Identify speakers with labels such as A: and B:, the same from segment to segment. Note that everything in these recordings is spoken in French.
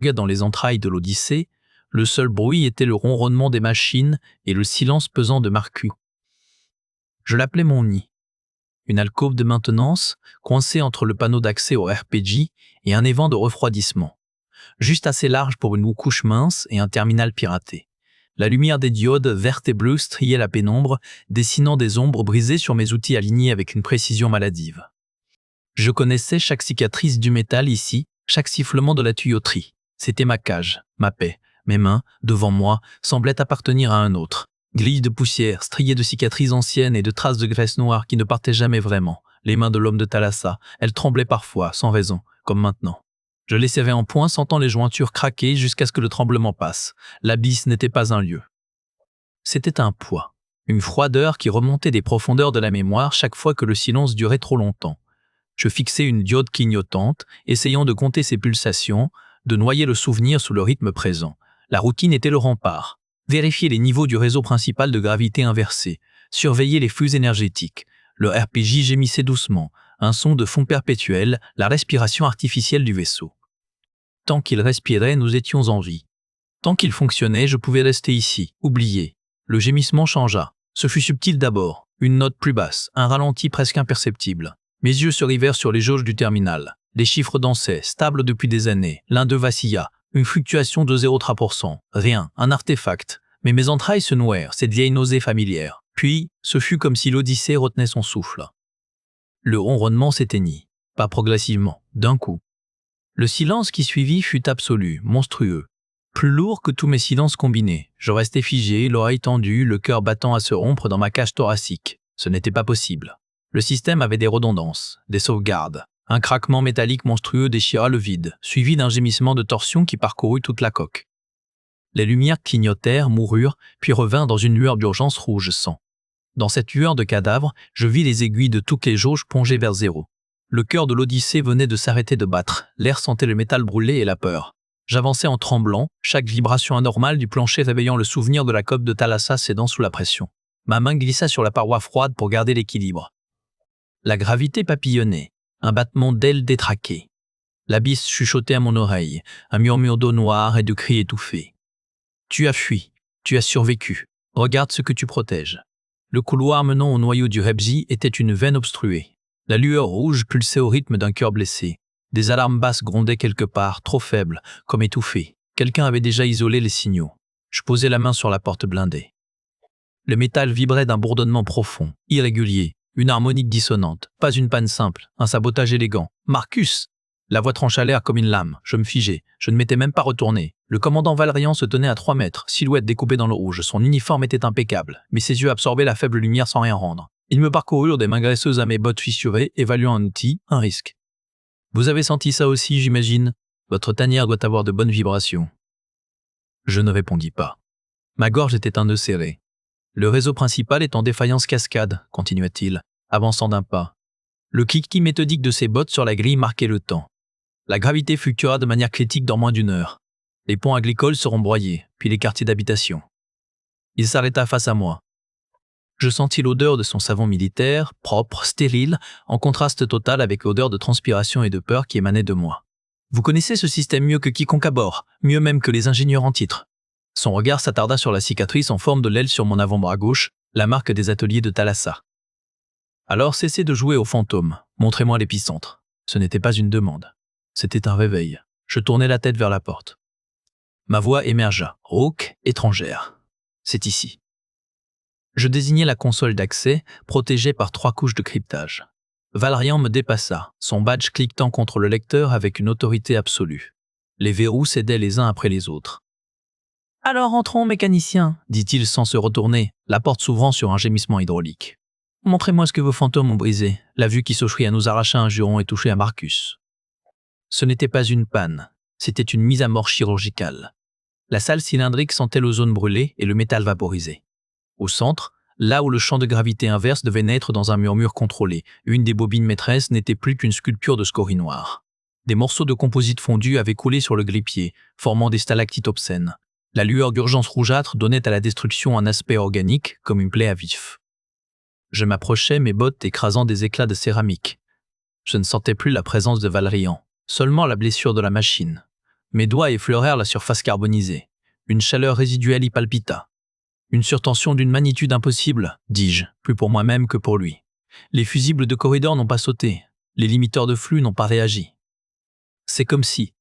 A: Dans les entrailles de l'Odyssée, le seul bruit était le ronronnement des machines et le silence pesant de Marcus. Je l'appelais mon nid. Une alcôve de maintenance, coincée entre le panneau d'accès au RPG et un évent de refroidissement. Juste assez large pour une couche mince et un terminal piraté. La lumière des diodes vertes et bleues striait la pénombre, dessinant des ombres brisées sur mes outils alignés avec une précision maladive. Je connaissais chaque cicatrice du métal ici, chaque sifflement de la tuyauterie. C'était ma cage, ma paix. Mes mains, devant moi, semblaient appartenir à un autre. Grilles de poussière, striées de cicatrices anciennes et de traces de graisse noire qui ne partaient jamais vraiment. Les mains de l'homme de Thalassa, elles tremblaient parfois, sans raison, comme maintenant. Je les serrais en poing, sentant les jointures craquer jusqu'à ce que le tremblement passe. L'abysse n'était pas un lieu. C'était un poids, une froideur qui remontait des profondeurs de la mémoire chaque fois que le silence durait trop longtemps. Je fixais une diode clignotante, essayant de compter ses pulsations, de noyer le souvenir sous le rythme présent. La routine était le rempart. Vérifier les niveaux du réseau principal de gravité inversé, surveiller les flux énergétiques. Le RPG gémissait doucement, un son de fond perpétuel, la respiration artificielle du vaisseau. Tant qu'il respirait, nous étions en vie. Tant qu'il fonctionnait, je pouvais rester ici, oublié. Le gémissement changea. Ce fut subtil d'abord, une note plus basse, un ralenti presque imperceptible. Mes yeux se rivèrent sur les jauges du terminal. Les chiffres dansaient, stables depuis des années. L'un d'eux vacilla. Une fluctuation de 0,3%. Rien, un artefact. Mais mes entrailles se nouèrent, cette vieille nausée familière. Puis, ce fut comme si l'Odyssée retenait son souffle. Le ronronnement s'éteignit. Pas progressivement, d'un coup. Le silence qui suivit fut absolu, monstrueux. Plus lourd que tous mes silences combinés. Je restais figé, l'oreille tendue, le cœur battant à se rompre dans ma cage thoracique. Ce n'était pas possible. Le système avait des redondances, des sauvegardes. Un craquement métallique monstrueux déchira le vide, suivi d'un gémissement de torsion qui parcourut toute la coque. Les lumières clignotèrent, moururent, puis revinrent dans une lueur d'urgence rouge sang. Dans cette lueur de cadavre, je vis les aiguilles de toutes les jauges plonger vers zéro. Le cœur de l'Odyssée venait de s'arrêter de battre, l'air sentait le métal brûlé et la peur. J'avançais en tremblant, chaque vibration anormale du plancher réveillant le souvenir de la coque de Thalassa cédant sous la pression. Ma main glissa sur la paroi froide pour garder l'équilibre. La gravité papillonnait, un battement d'ailes détraqué. L'abysse chuchotait à mon oreille, un murmure d'eau noire et de cris étouffés. Tu as fui, tu as survécu, regarde ce que tu protèges. Le couloir menant au noyau du Rebji était une veine obstruée. La lueur rouge pulsait au rythme d'un cœur blessé. Des alarmes basses grondaient quelque part, trop faibles, comme étouffées. Quelqu'un avait déjà isolé les signaux. Je posai la main sur la porte blindée. Le métal vibrait d'un bourdonnement profond, irrégulier, une harmonique dissonante. Pas une panne simple, un sabotage élégant. « Marcus !» La voix trancha l'air comme une lame. Je me figeai. Je ne m'étais même pas retourné. Le commandant Valrian se tenait à 3 mètres, silhouette découpée dans le rouge. Son uniforme était impeccable, mais ses yeux absorbaient la faible lumière sans rien rendre. Ils me parcoururent des mains graisseuses à mes bottes fissurées, évaluant un outil, un risque. Vous avez senti ça aussi, j'imagine? Votre tanière doit avoir de bonnes vibrations. Je ne répondis pas. Ma gorge était un nœud serré. Le réseau principal est en défaillance cascade, continua-t-il, avançant d'un pas. Le cliquetis méthodique de ses bottes sur la grille marquait le temps. La gravité fluctuera de manière critique dans moins d'1 heure. Les ponts agricoles seront broyés, puis les quartiers d'habitation. Il s'arrêta face à moi. Je sentis l'odeur de son savon militaire, propre, stérile, en contraste total avec l'odeur de transpiration et de peur qui émanait de moi. Vous connaissez ce système mieux que quiconque à bord, mieux même que les ingénieurs en titre. Son regard s'attarda sur la cicatrice en forme de l'aile sur mon avant-bras gauche, la marque des ateliers de Thalassa. Alors cessez de jouer au fantôme, montrez-moi l'épicentre. Ce n'était pas une demande. C'était un réveil. Je tournai la tête vers la porte. Ma voix émergea, rauque, étrangère. C'est ici. Je désignai la console d'accès, protégée par 3 couches de cryptage. Valrian me dépassa, son badge cliquetant contre le lecteur avec une autorité absolue. Les verrous cédaient les uns après les autres. « Alors entrons, mécanicien », dit-il sans se retourner, la porte s'ouvrant sur un gémissement hydraulique. « Montrez-moi ce que vos fantômes ont brisé. La vue qui s'offrit à nous arracha un juron et toucher à Marcus. » Ce n'était pas une panne, c'était une mise à mort chirurgicale. La salle cylindrique sentait l'ozone brûlé et le métal vaporisé. Au centre, là où le champ de gravité inverse devait naître dans un murmure contrôlé, une des bobines maîtresses n'était plus qu'une sculpture de scorie noire. Des morceaux de composite fondu avaient coulé sur le grille-pied, formant des stalactites obscènes. La lueur d'urgence rougeâtre donnait à la destruction un aspect organique, comme une plaie à vif. Je m'approchais, mes bottes écrasant des éclats de céramique. Je ne sentais plus la présence de Valrian, seulement la blessure de la machine. Mes doigts effleurèrent la surface carbonisée. Une chaleur résiduelle y palpita. Une surtension d'une magnitude impossible, dis-je, plus pour moi-même que pour lui. Les fusibles de corridor n'ont pas sauté. Les limiteurs de flux n'ont pas réagi. C'est comme si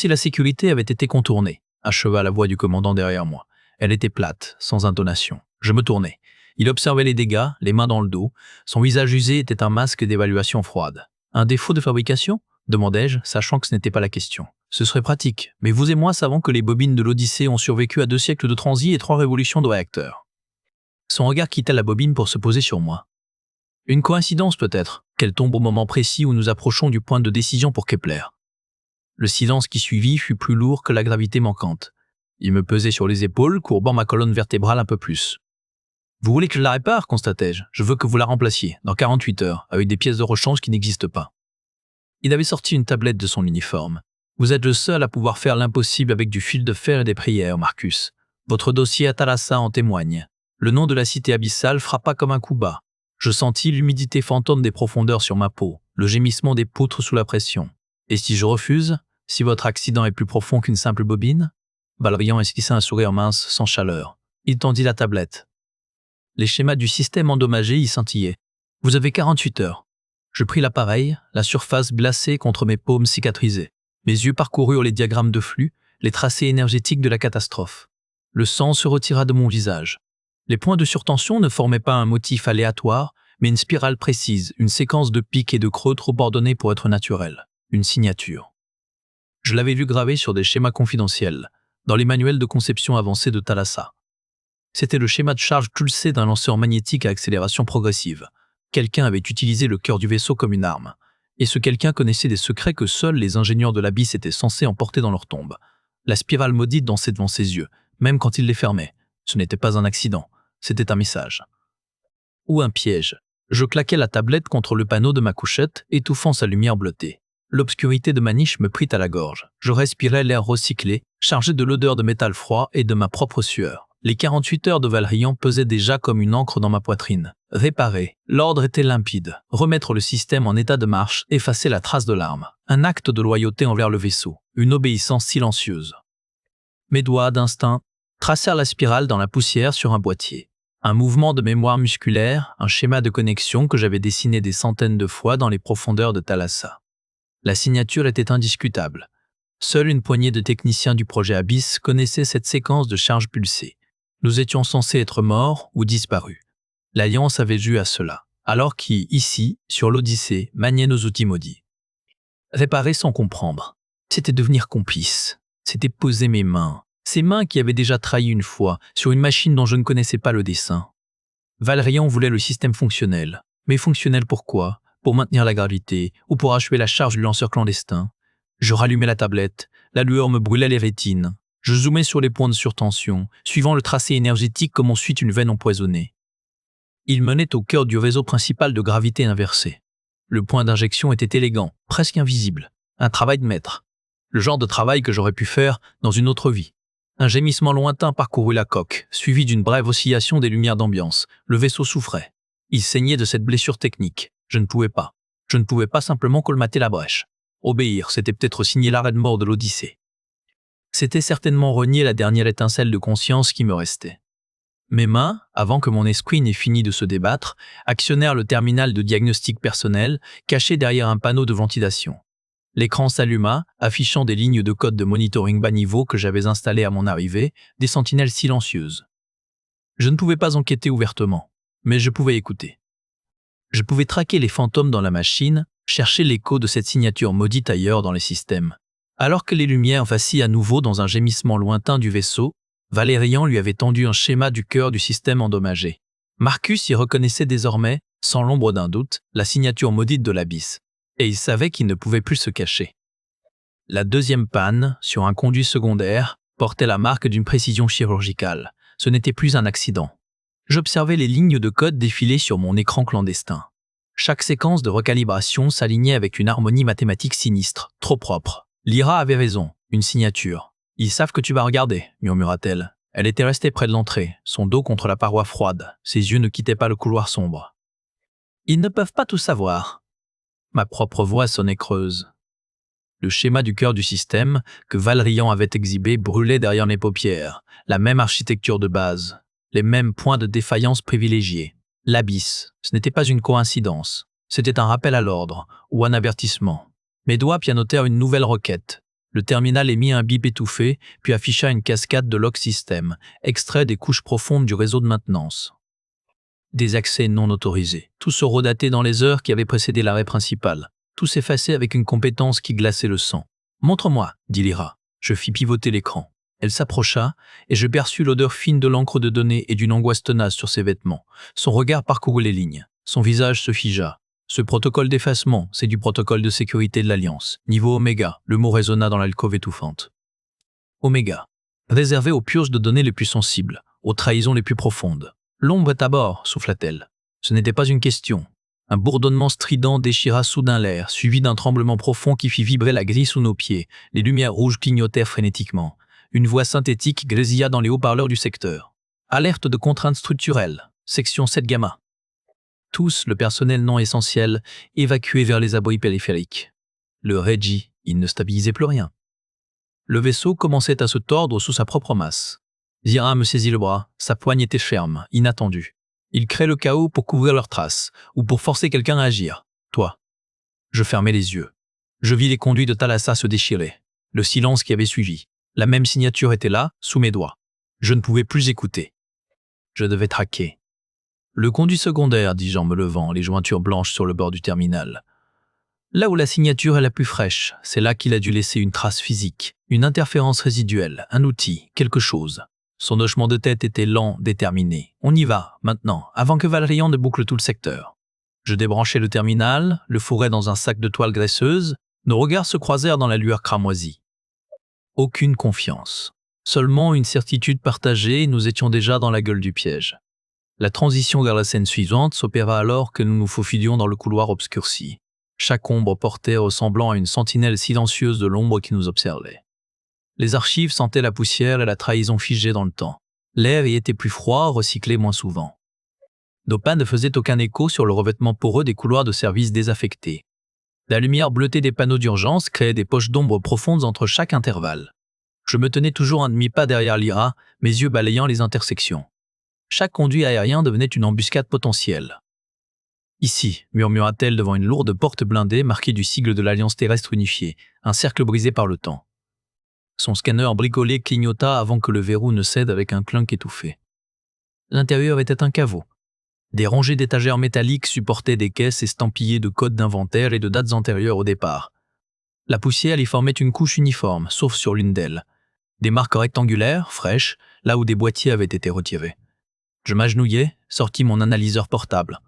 A: la sécurité avait été contournée, acheva la voix du commandant derrière moi. Elle était plate, sans intonation. Je me tournai. Il observait les dégâts, les mains dans le dos. Son visage usé était un masque d'évaluation froide. Un défaut de fabrication ? Demandai-je, sachant que ce n'était pas la question. Ce serait pratique, mais vous et moi savons que les bobines de l'Odyssée ont survécu à 2 siècles de transit et 3 révolutions de réacteurs. Son regard quitta la bobine pour se poser sur moi. Une coïncidence peut-être, qu'elle tombe au moment précis où nous approchons du point de décision pour Kepler. Le silence qui suivit fut plus lourd que la gravité manquante. Il me pesait sur les épaules, courbant ma colonne vertébrale un peu plus. « Vous voulez que je la répare ?» constatai-je. « Je veux que vous la remplaciez, dans 48 heures, avec des pièces de rechange qui n'existent pas. » Il avait sorti une tablette de son uniforme. « Vous êtes le seul à pouvoir faire l'impossible avec du fil de fer et des prières, Marcus. Votre dossier à Thalassa en témoigne. Le nom de la cité abyssale frappa comme un coup bas. Je sentis l'humidité fantôme des profondeurs sur ma peau, le gémissement des poutres sous la pression. Et si je refuse? Si votre accident est plus profond qu'une simple bobine ?» Valérian esquissa un sourire mince, sans chaleur. Il tendit la tablette. Les schémas du système endommagé y scintillaient. « Vous avez 48 heures. » Je pris l'appareil, la surface glacée contre mes paumes cicatrisées. Mes yeux parcoururent les diagrammes de flux, les tracés énergétiques de la catastrophe. Le sang se retira de mon visage. Les points de surtension ne formaient pas un motif aléatoire, mais une spirale précise, une séquence de pics et de creux trop ordonnée pour être naturelle. Une signature. Je l'avais vu gravé sur des schémas confidentiels, dans les manuels de conception avancée de Thalassa. C'était le schéma de charge pulsée d'un lanceur magnétique à accélération progressive. Quelqu'un avait utilisé le cœur du vaisseau comme une arme. Et ce quelqu'un connaissait des secrets que seuls les ingénieurs de l'Abysse étaient censés emporter dans leur tombe. La spirale maudite dansait devant ses yeux, même quand il les fermait. Ce n'était pas un accident, c'était un message. Ou un piège. Je claquai la tablette contre le panneau de ma couchette, étouffant sa lumière bleutée. L'obscurité de ma niche me prit à la gorge. Je respirais l'air recyclé, chargé de l'odeur de métal froid et de ma propre sueur. Les 48 heures de Valérian pesaient déjà comme une encre dans ma poitrine. Réparer. L'ordre était limpide. Remettre le système en état de marche, effacer la trace de l'arme. Un acte de loyauté envers le vaisseau. Une obéissance silencieuse. Mes doigts, d'instinct, tracèrent la spirale dans la poussière sur un boîtier. Un mouvement de mémoire musculaire, un schéma de connexion que j'avais dessiné des centaines de fois dans les profondeurs de Thalassa. La signature était indiscutable. Seule une poignée de techniciens du projet Abyss connaissait cette séquence de charge pulsée. Nous étions censés être morts ou disparus. L'Alliance avait joué à cela, alors qui, ici, sur l'Odyssée, maniait nos outils maudits. Réparer sans comprendre, c'était devenir complice. C'était poser mes mains, ces mains qui avaient déjà trahi une fois, sur une machine dont je ne connaissais pas le dessin. Valérian voulait le système fonctionnel. Mais fonctionnel pourquoi? Pour maintenir la gravité ou pour achever la charge du lanceur clandestin? Je rallumai la tablette, la lueur me brûlait les rétines. Je zoomais sur les points de surtension, suivant le tracé énergétique comme on suit une veine empoisonnée. Il menait au cœur du réseau principal de gravité inversée. Le point d'injection était élégant, presque invisible. Un travail de maître. Le genre de travail que j'aurais pu faire dans une autre vie. Un gémissement lointain parcourut la coque, suivi d'une brève oscillation des lumières d'ambiance. Le vaisseau souffrait. Il saignait de cette blessure technique. Je ne pouvais pas. Je ne pouvais pas simplement colmater la brèche. Obéir, c'était peut-être signer l'arrêt de mort de l'Odyssée. C'était certainement renier la dernière étincelle de conscience qui me restait. Mes mains, avant que mon esprit n'ait fini de se débattre, actionnèrent le terminal de diagnostic personnel, caché derrière un panneau de ventilation. L'écran s'alluma, affichant des lignes de code de monitoring bas niveau que j'avais installées à mon arrivée, des sentinelles silencieuses. Je ne pouvais pas enquêter ouvertement, mais je pouvais écouter. Je pouvais traquer les fantômes dans la machine, chercher l'écho de cette signature maudite ailleurs dans les systèmes. Alors que les lumières vacillent à nouveau dans un gémissement lointain du vaisseau, Valérian lui avait tendu un schéma du cœur du système endommagé. Marcus y reconnaissait désormais, sans l'ombre d'un doute, la signature maudite de l'Abysse. Et il savait qu'il ne pouvait plus se cacher. La deuxième panne, sur un conduit secondaire, portait la marque d'une précision chirurgicale. Ce n'était plus un accident. J'observais les lignes de code défiler sur mon écran clandestin. Chaque séquence de recalibration s'alignait avec une harmonie mathématique sinistre, trop propre. Lyra avait raison, une signature. « Ils savent que tu vas regarder », murmura-t-elle. Elle était restée près de l'entrée, son dos contre la paroi froide. Ses yeux ne quittaient pas le couloir sombre. « Ils ne peuvent pas tout savoir. » Ma propre voix sonnait creuse. Le schéma du cœur du système que Valrian avait exhibé brûlait derrière mes paupières. La même architecture de base, les mêmes points de défaillance privilégiés. L'abysse, ce n'était pas une coïncidence. C'était un rappel à l'ordre ou un avertissement. Mes doigts pianotèrent une nouvelle requête. Le terminal émit un bip étouffé, puis afficha une cascade de log system, extrait des couches profondes du réseau de maintenance. Des accès non autorisés, tous horodatés dans les heures qui avaient précédé l'arrêt principal. Tout s'effaçait avec une compétence qui glaçait le sang. « Montre-moi » dit Lyra. Je fis pivoter l'écran. Elle s'approcha, et je perçus l'odeur fine de l'encre de données et d'une angoisse tenace sur ses vêtements. Son regard parcourut les lignes. Son visage se figea. Ce protocole d'effacement, c'est du protocole de sécurité de l'Alliance. Niveau Oméga, le mot résonna dans l'alcôve étouffante. Oméga, réservé aux purges de données les plus sensibles, aux trahisons les plus profondes. L'ombre est à bord, souffla-t-elle. Ce n'était pas une question. Un bourdonnement strident déchira soudain l'air, suivi d'un tremblement profond qui fit vibrer la grille sous nos pieds. Les lumières rouges clignotèrent frénétiquement. Une voix synthétique grésilla dans les haut-parleurs du secteur. Alerte de contraintes structurelles. Section 7 gamma. Tous, le personnel non essentiel, évacués vers les abris périphériques. Le Reggie, il ne stabilisait plus rien. Le vaisseau commençait à se tordre sous sa propre masse. Zira me saisit le bras, sa poigne était ferme, inattendue. Ils créent le chaos pour couvrir leurs traces, ou pour forcer quelqu'un à agir. Toi. Je fermai les yeux. Je vis les conduits de Thalassa se déchirer. Le silence qui avait suivi. La même signature était là, sous mes doigts. Je ne pouvais plus écouter. Je devais traquer. Le conduit secondaire, dis-je en me levant, les jointures blanches sur le bord du terminal. Là où la signature est la plus fraîche, c'est là qu'il a dû laisser une trace physique, une interférence résiduelle, un outil, quelque chose. Son hochement de tête était lent, déterminé. On y va, maintenant, avant que Valrian ne boucle tout le secteur. Je débranchai le terminal, le fourrai dans un sac de toile graisseuse. Nos regards se croisèrent dans la lueur cramoisie. Aucune confiance. Seulement une certitude partagée, nous étions déjà dans la gueule du piège. La transition vers la scène suivante s'opéra alors que nous nous faufilions dans le couloir obscurci. Chaque ombre portait ressemblant à une sentinelle silencieuse de l'ombre qui nous observait. Les archives sentaient la poussière et la trahison figée dans le temps. L'air y était plus froid, recyclé moins souvent. Nos pas ne faisaient aucun écho sur le revêtement poreux des couloirs de service désaffectés. La lumière bleutée des panneaux d'urgence créait des poches d'ombre profondes entre chaque intervalle. Je me tenais toujours un demi-pas derrière Lyra, mes yeux balayant les intersections. Chaque conduit aérien devenait une embuscade potentielle. Ici, murmura-t-elle devant une lourde porte blindée marquée du sigle de l'Alliance terrestre unifiée, un cercle brisé par le temps. Son scanner bricolé clignota avant que le verrou ne cède avec un clunk étouffé. L'intérieur était un caveau. Des rangées d'étagères métalliques supportaient des caisses estampillées de codes d'inventaire et de dates antérieures au départ. La poussière y formait une couche uniforme, sauf sur l'une d'elles. Des marques rectangulaires, fraîches, là où des boîtiers avaient été retirés. Je m'agenouillai, sortis mon analyseur portable.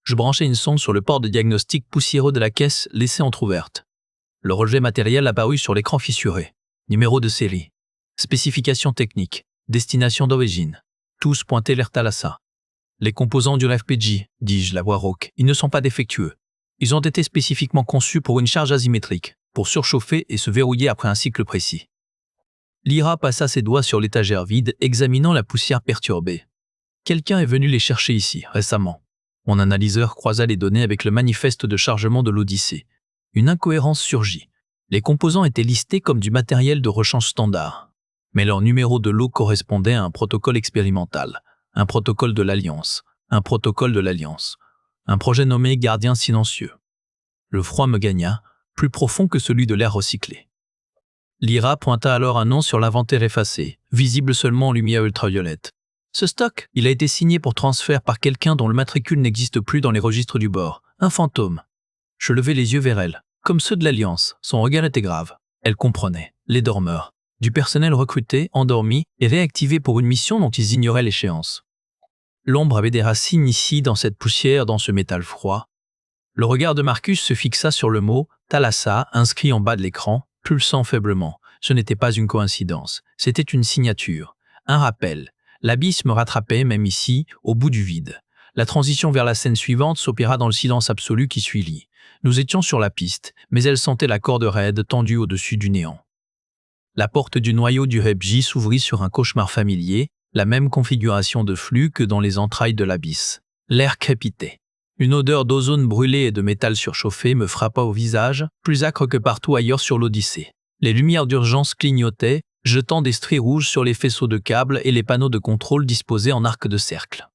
A: Je branchai une sonde sur le port de diagnostic poussiéreux de la caisse laissée entrouverte. Le relevé matériel apparut sur l'écran fissuré. Numéro de série, spécifications techniques, destination d'origine. Tous pointaient vers Thalassa. Les composants du FPJ, dis-je, la voix rauque, ils ne sont pas défectueux. Ils ont été spécifiquement conçus pour une charge asymétrique, pour surchauffer et se verrouiller après un cycle précis. Lyra passa ses doigts sur l'étagère vide, examinant la poussière perturbée. Quelqu'un est venu les chercher ici, récemment. Mon analyseur croisa les données avec le manifeste de chargement de l'Odyssée. Une incohérence surgit. Les composants étaient listés comme du matériel de rechange standard. Mais leur numéro de lot correspondait à un protocole expérimental, un protocole de l'Alliance, un protocole de l'Alliance, un projet nommé Gardien silencieux. Le froid me gagna, plus profond que celui de l'air recyclé. Lyra pointa alors un nom sur l'inventaire effacé, visible seulement en lumière ultraviolette. Ce stock, il a été signé pour transfert par quelqu'un dont le matricule n'existe plus dans les registres du bord, un fantôme. Je levai les yeux vers elle. Comme ceux de l'Alliance, son regard était grave. Elle comprenait. Les dormeurs. Du personnel recruté, endormi et réactivé pour une mission dont ils ignoraient l'échéance. L'ombre avait des racines ici, dans cette poussière, dans ce métal froid. Le regard de Marcus se fixa sur le mot « Thalassa » inscrit en bas de l'écran, pulsant faiblement. Ce n'était pas une coïncidence. C'était une signature. Un rappel. L'abysse me rattrapait, même ici, au bout du vide. La transition vers la scène suivante s'opéra dans le silence absolu qui suivit. Nous étions sur la piste, mais elle sentait la corde raide tendue au-dessus du néant. La porte du noyau du Rebji s'ouvrit sur un cauchemar familier, la même configuration de flux que dans les entrailles de l'abysse. L'air crépitait. Une odeur d'ozone brûlé et de métal surchauffé me frappa au visage, plus âcre que partout ailleurs sur l'Odyssée. Les lumières d'urgence clignotaient, jetant des stries rouges sur les faisceaux de câbles et les panneaux de contrôle disposés en arc de cercle.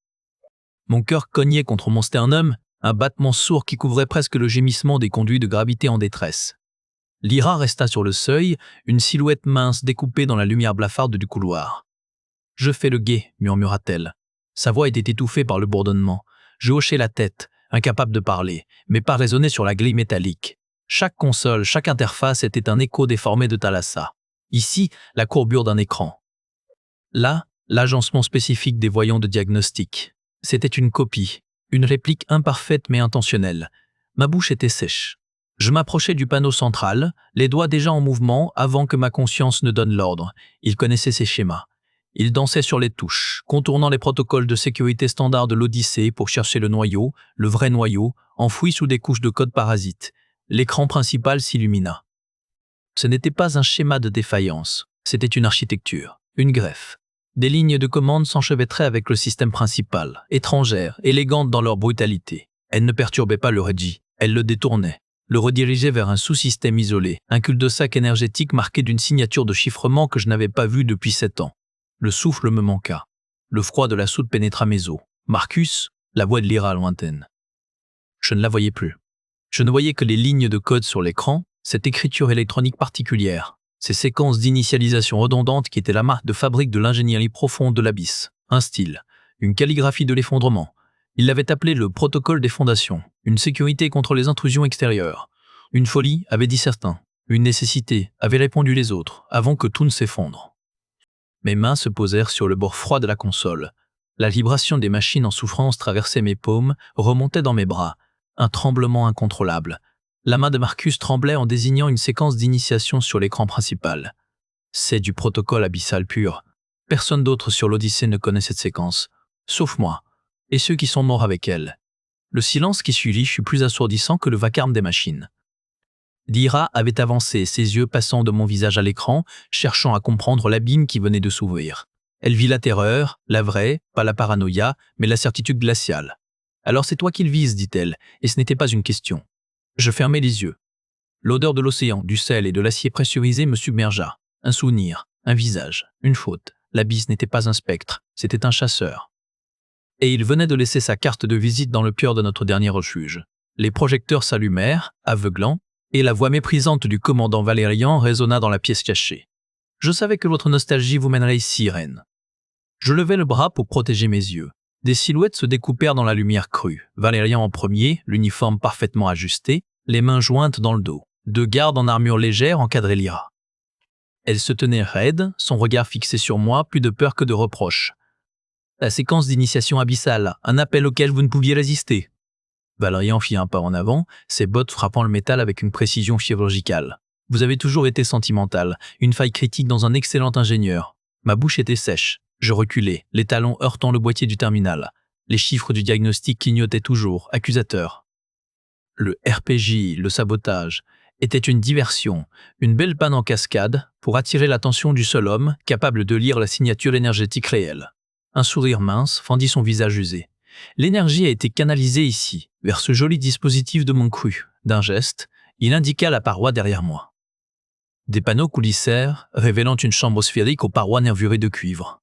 A: Mon cœur cognait contre mon sternum, un battement sourd qui couvrait presque le gémissement des conduits de gravité en détresse. Lyra resta sur le seuil, une silhouette mince découpée dans la lumière blafarde du couloir. « Je fais le guet », murmura-t-elle. Sa voix était étouffée par le bourdonnement. Je hochai la tête, incapable de parler, mais pas raisonner sur la grille métallique. Chaque console, chaque interface était un écho déformé de Thalassa. Ici, la courbure d'un écran. Là, l'agencement spécifique des voyants de diagnostic. C'était une copie, une réplique imparfaite mais intentionnelle. Ma bouche était sèche. Je m'approchais du panneau central, les doigts déjà en mouvement avant que ma conscience ne donne l'ordre. Il connaissait ses schémas. Il dansait sur les touches, contournant les protocoles de sécurité standards de l'Odyssée pour chercher le noyau, le vrai noyau, enfoui sous des couches de code parasites. L'écran principal s'illumina. Ce n'était pas un schéma de défaillance, c'était une architecture, une greffe. Des lignes de commande s'enchevêtraient avec le système principal, étrangères, élégantes dans leur brutalité. Elles ne perturbaient pas le Reggie, elles le détournaient, le redirigeaient vers un sous-système isolé, un cul-de-sac énergétique marqué d'une signature de chiffrement que je n'avais pas vue depuis 7 ans. Le souffle me manqua. Le froid de la soute pénétra mes os. Marcus, la voix de Lyra lointaine. Je ne la voyais plus. Je ne voyais que les lignes de code sur l'écran, cette écriture électronique particulière, ces séquences d'initialisation redondantes qui étaient la marque de fabrique de l'ingénierie profonde de l'abysse. Un style, une calligraphie de l'effondrement. Il l'avait appelé le protocole des fondations, une sécurité contre les intrusions extérieures. Une folie, avaient dit certains. Une nécessité, avaient répondu les autres, avant que tout ne s'effondre. Mes mains se posèrent sur le bord froid de la console. La vibration des machines en souffrance traversait mes paumes, remontait dans mes bras. Un tremblement incontrôlable. La main de Marcus tremblait en désignant une séquence d'initiation sur l'écran principal. C'est du protocole abyssal pur. Personne d'autre sur l'Odyssée ne connaît cette séquence, sauf moi, et ceux qui sont morts avec elle. Le silence qui suivit fut plus assourdissant que le vacarme des machines. Lyra avait avancé, ses yeux passant de mon visage à l'écran, cherchant à comprendre l'abîme qui venait de s'ouvrir. Elle vit la terreur, la vraie, pas la paranoïa, mais la certitude glaciale. « Alors c'est toi qu'il vise », dit-elle, et ce n'était pas une question. Je fermai les yeux. L'odeur de l'océan, du sel et de l'acier pressurisé me submergea. Un souvenir, un visage, une faute. L'abysse n'était pas un spectre, c'était un chasseur. Et il venait de laisser sa carte de visite dans le cœur de notre dernier refuge. Les projecteurs s'allumèrent, aveuglants, et la voix méprisante du commandant Valérian résonna dans la pièce cachée. « Je savais que votre nostalgie vous mènerait ici, reine. » Je levai le bras pour protéger mes yeux. Des silhouettes se découpèrent dans la lumière crue. Valérian en premier, l'uniforme parfaitement ajusté, les mains jointes dans le dos. 2 gardes en armure légère encadraient Lyra. Elle se tenait raide, son regard fixé sur moi, plus de peur que de reproche. « La séquence d'initiation abyssale, un appel auquel vous ne pouviez résister. » Valérian fit un pas en avant, ses bottes frappant le métal avec une précision chirurgicale. « Vous avez toujours été sentimental, une faille critique dans un excellent ingénieur. » Ma bouche était sèche. Je reculai, les talons heurtant le boîtier du terminal. Les chiffres du diagnostic clignotaient toujours, accusateurs. Le RPG, le sabotage, était une diversion, une belle panne en cascade pour attirer l'attention du seul homme capable de lire la signature énergétique réelle. Un sourire mince fendit son visage usé. L'énergie a été canalisée ici, vers ce joli dispositif de mon cru. D'un geste, il indiqua la paroi derrière moi. Des panneaux coulissèrent, révélant une chambre sphérique aux parois nervurées de cuivre.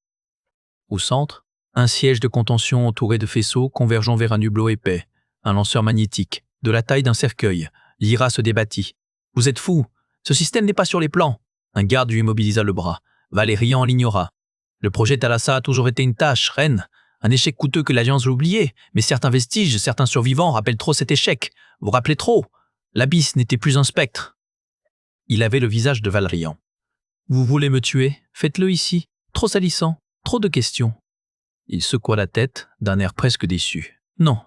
A: Au centre, un siège de contention entouré de faisceaux convergeant vers un hublot épais, un lanceur magnétique, de la taille d'un cercueil. Lyra se débattit. « Vous êtes fou, ce système n'est pas sur les plans !» Un garde lui immobilisa le bras. Valérian l'ignora. « Le projet Thalassa a toujours été une tâche, reine. Un échec coûteux que l'Alliance a oublié, mais certains vestiges, certains survivants rappellent trop cet échec. Vous rappelez trop. L'abysse n'était plus un spectre. » Il avait le visage de Valérian. « Vous voulez me tuer? Faites-le ici. Trop salissant. Trop de questions. » Il secoua la tête, d'un air presque déçu. « Non.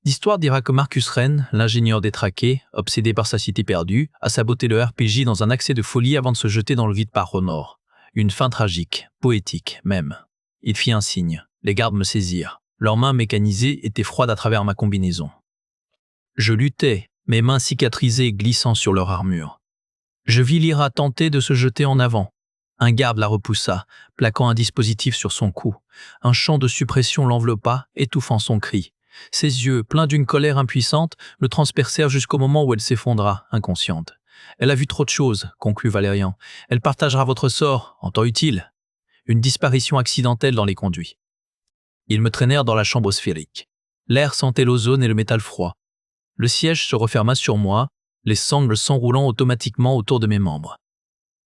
A: L'histoire dira que Marcus Wren, l'ingénieur détraqué, obsédé par sa cité perdue, a saboté le RPG dans un accès de folie avant de se jeter dans le vide par Honor. Une fin tragique, poétique même. » Il fit un signe. Les gardes me saisirent. Leurs mains mécanisées étaient froides à travers ma combinaison. Je luttais, mes mains cicatrisées glissant sur leur armure. Je vis Lyra tenter de se jeter en avant. Un garde la repoussa, plaquant un dispositif sur son cou. Un champ de suppression l'enveloppa, étouffant son cri. Ses yeux, pleins d'une colère impuissante, le transpercèrent jusqu'au moment où elle s'effondra, inconsciente. « Elle a vu trop de choses », conclut Valérian. « Elle partagera votre sort, en temps utile. » Une disparition accidentelle dans les conduits. Ils me traînèrent dans la chambre sphérique. L'air sentait l'ozone et le métal froid. Le siège se referma sur moi, les sangles s'enroulant automatiquement autour de mes membres.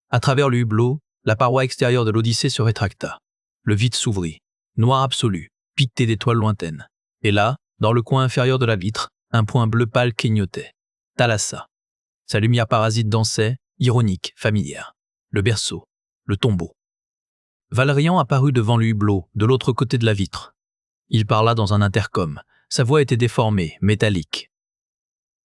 A: À travers le hublot, la paroi extérieure de l'Odyssée se rétracta. Le vide s'ouvrit, noir absolu, piqueté d'étoiles lointaines. Et là, dans le coin inférieur de la vitre, un point bleu pâle clignotait. Thalassa. Sa lumière parasite dansait, ironique, familière. Le berceau, le tombeau. Valérian apparut devant le hublot, de l'autre côté de la vitre. Il parla dans un intercom. Sa voix était déformée, métallique.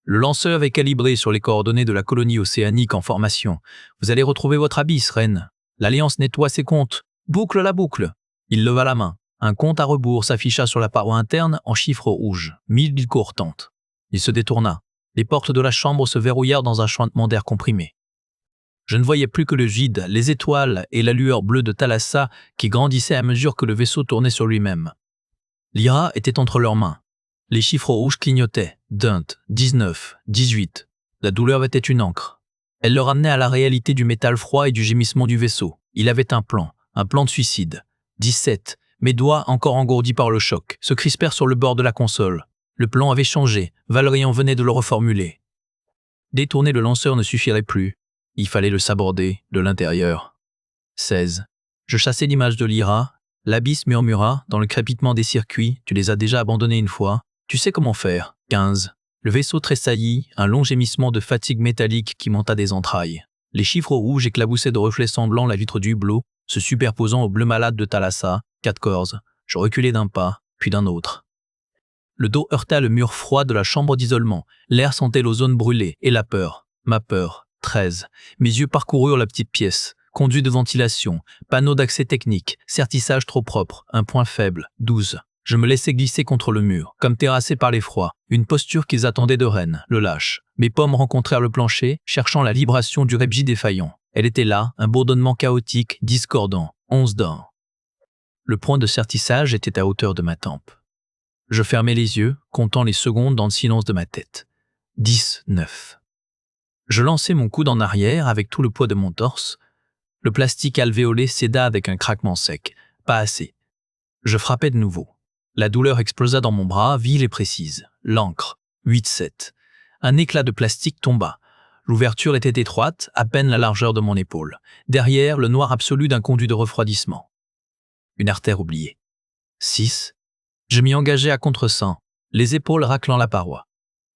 A: Le lanceur est calibré sur les coordonnées de la colonie océanique en formation. Vous allez retrouver votre abysse, reine. L'Alliance nettoie ses comptes. Boucle la boucle. Il leva la main. Un compte à rebours s'afficha sur la paroi interne en chiffres rouges. 1000 courtantes. Il se détourna. Les portes de la chambre se verrouillèrent dans un chuintement d'air comprimé. Je ne voyais plus que le vide, les étoiles et la lueur bleue de Thalassa qui grandissait à mesure que le vaisseau tournait sur lui-même. Lyra était entre leurs mains. Les chiffres rouges clignotaient. 20, 19, 18. La douleur était une encre. Elle le ramenait à la réalité du métal froid et du gémissement du vaisseau. Il avait un plan de suicide. 17. Mes doigts, encore engourdis par le choc, se crispèrent sur le bord de la console. Le plan avait changé. Valérian venait de le reformuler. Détourner le lanceur ne suffirait plus. Il fallait le saborder de l'intérieur. 16. Je chassai l'image de Lyra. L'abysse murmura, dans le crépitement des circuits, tu les as déjà abandonnés une fois. Tu sais comment faire. 15. Le vaisseau tressaillit, un long gémissement de fatigue métallique qui monta des entrailles. Les chiffres rouges éclaboussaient de reflets semblants la vitre du hublot, se superposant au bleu malade de Thalassa. 4 corps. Je reculai d'un pas, puis d'un autre. Le dos heurta le mur froid de la chambre d'isolement. L'air sentait l'ozone brûlé et la peur. Ma peur. 13. Mes yeux parcoururent la petite pièce. Conduit de ventilation, panneau d'accès technique, sertissage trop propre, un point faible. 12. Je me laissais glisser contre le mur, comme terrassé par l'effroi. Une posture qu'ils attendaient de reine, le lâche. Mes pommes rencontrèrent le plancher, cherchant la vibration du rebji défaillant. Elle était là, un bourdonnement chaotique, discordant. 11 dents. Le point de sertissage était à hauteur de ma tempe. Je fermai les yeux, comptant les secondes dans le silence de ma tête. 10, 9. Je lançai mon coude en arrière avec tout le poids de mon torse. Le plastique alvéolé céda avec un craquement sec. Pas assez. Je frappai de nouveau. La douleur explosa dans mon bras, vive et précise. L'encre. 8-7. Un éclat de plastique tomba. L'ouverture était étroite, à peine la largeur de mon épaule. Derrière, le noir absolu d'un conduit de refroidissement. Une artère oubliée. 6. Je m'y engageai à contre-sang, les épaules raclant la paroi.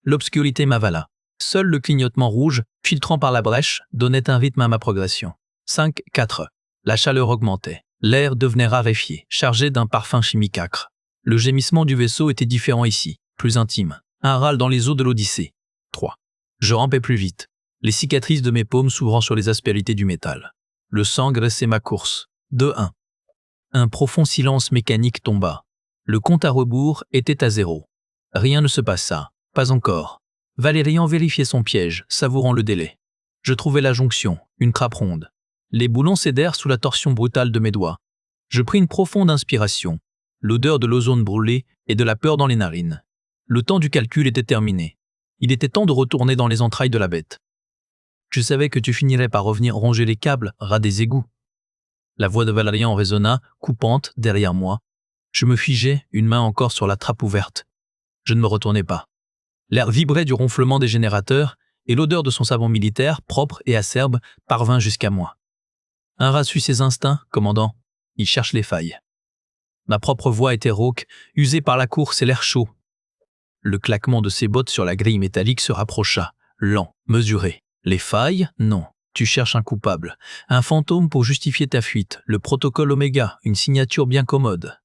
A: L'obscurité m'avala. Seul le clignotement rouge, filtrant par la brèche, donnait un rythme à ma progression. 5-4. La chaleur augmentait. L'air devenait raréfié, chargé d'un parfum chimique âcre. Le gémissement du vaisseau était différent ici, plus intime. Un râle dans les eaux de l'Odyssée. 3. Je rampais plus vite, les cicatrices de mes paumes s'ouvrant sur les aspérités du métal. Le sang graissait ma course. 2-1. Un profond silence mécanique tomba. Le compte à rebours était à 0. Rien ne se passa, pas encore. Valérian vérifiait son piège, savourant le délai. Je trouvai la jonction, une trappe ronde. Les boulons cédèrent sous la torsion brutale de mes doigts. Je pris une profonde inspiration, l'odeur de l'ozone brûlé et de la peur dans les narines. Le temps du calcul était terminé. Il était temps de retourner dans les entrailles de la bête. Je savais que tu finirais par revenir ronger les câbles, ras des égouts. La voix de Valérian résonna, coupante, derrière moi. Je me figeai, une main encore sur la trappe ouverte. Je ne me retournai pas. L'air vibrait du ronflement des générateurs et l'odeur de son savon militaire, propre et acerbe, parvint jusqu'à moi. Un rat suit ses instincts, commandant. Il cherche les failles. Ma propre voix était rauque, usée par la course et l'air chaud. Le claquement de ses bottes sur la grille métallique se rapprocha, lent, mesuré. Les failles? Non. Tu cherches un coupable. Un fantôme pour justifier ta fuite. Le protocole Oméga, une signature bien commode.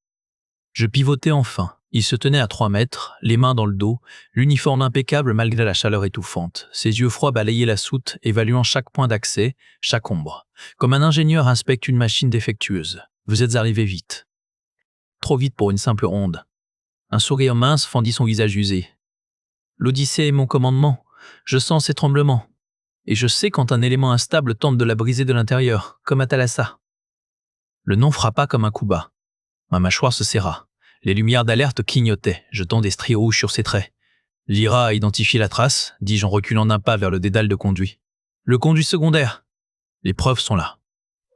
A: Je pivotai enfin. Il se tenait à 3 mètres, les mains dans le dos, l'uniforme impeccable malgré la chaleur étouffante. Ses yeux froids balayaient la soute, évaluant chaque point d'accès, chaque ombre. Comme un ingénieur inspecte une machine défectueuse. Vous êtes arrivé vite. Trop vite pour une simple ronde. Un sourire mince fendit son visage usé. L'Odyssée est mon commandement. Je sens ses tremblements. Et je sais quand un élément instable tente de la briser de l'intérieur, comme à Thalassa. Le nom frappa comme un coup bas. Ma mâchoire se serra. Les lumières d'alerte clignotaient, jetant des stries rouges sur ses traits. « Lyra a identifié la trace », dis-je en reculant d'un pas vers le dédale de conduit. « Le conduit secondaire !» « Les preuves sont là. »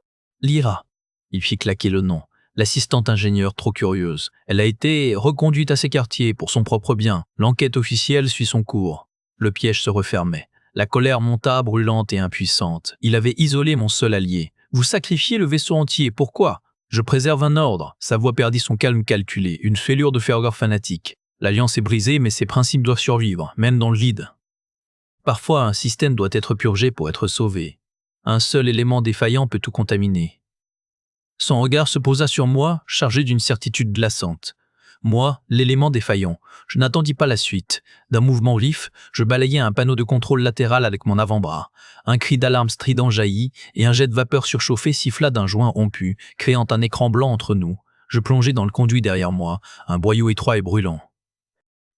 A: « Lyra », il fit claquer le nom, l'assistante ingénieure trop curieuse. Elle a été reconduite à ses quartiers pour son propre bien. L'enquête officielle suit son cours. Le piège se refermait. La colère monta, brûlante et impuissante. Il avait isolé mon seul allié. « Vous sacrifiez le vaisseau entier, pourquoi ?»« Je préserve un ordre. » Sa voix perdit son calme calculé, une fêlure de ferveur fanatique. L'alliance est brisée, mais ses principes doivent survivre, même dans le vide. Parfois, un système doit être purgé pour être sauvé. Un seul élément défaillant peut tout contaminer. Son regard se posa sur moi, chargé d'une certitude glaçante. Moi, l'élément défaillant. Je n'attendis pas la suite. D'un mouvement vif, je balayai un panneau de contrôle latéral avec mon avant-bras. Un cri d'alarme strident jaillit et un jet de vapeur surchauffé siffla d'un joint rompu, créant un écran blanc entre nous. Je plongeai dans le conduit derrière moi, un boyau étroit et brûlant.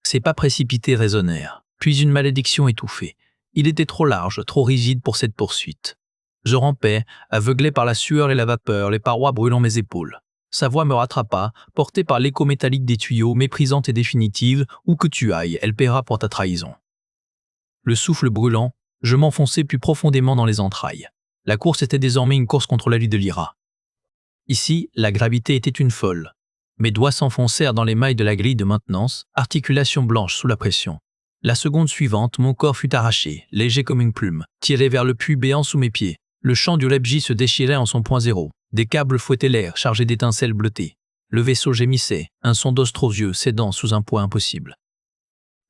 A: Ses pas précipités résonnèrent, puis une malédiction étouffée. Il était trop large, trop rigide pour cette poursuite. Je rampais, aveuglé par la sueur et la vapeur, les parois brûlant mes épaules. Sa voix me rattrapa, portée par l'écho métallique des tuyaux, méprisante et définitive. « Où que tu ailles, elle paiera pour ta trahison. » Le souffle brûlant, je m'enfonçai plus profondément dans les entrailles. La course était désormais une course contre la vie de Lyra. Ici, la gravité était une folle. Mes doigts s'enfoncèrent dans les mailles de la grille de maintenance, articulation blanche sous la pression. La seconde suivante, mon corps fut arraché, léger comme une plume, tiré vers le puits béant sous mes pieds. Le champ du Lebji se déchirait en son point zéro. Des câbles fouettaient l'air, chargés d'étincelles bleutées. Le vaisseau gémissait, un son d'ostrozieux cédant sous un poids impossible.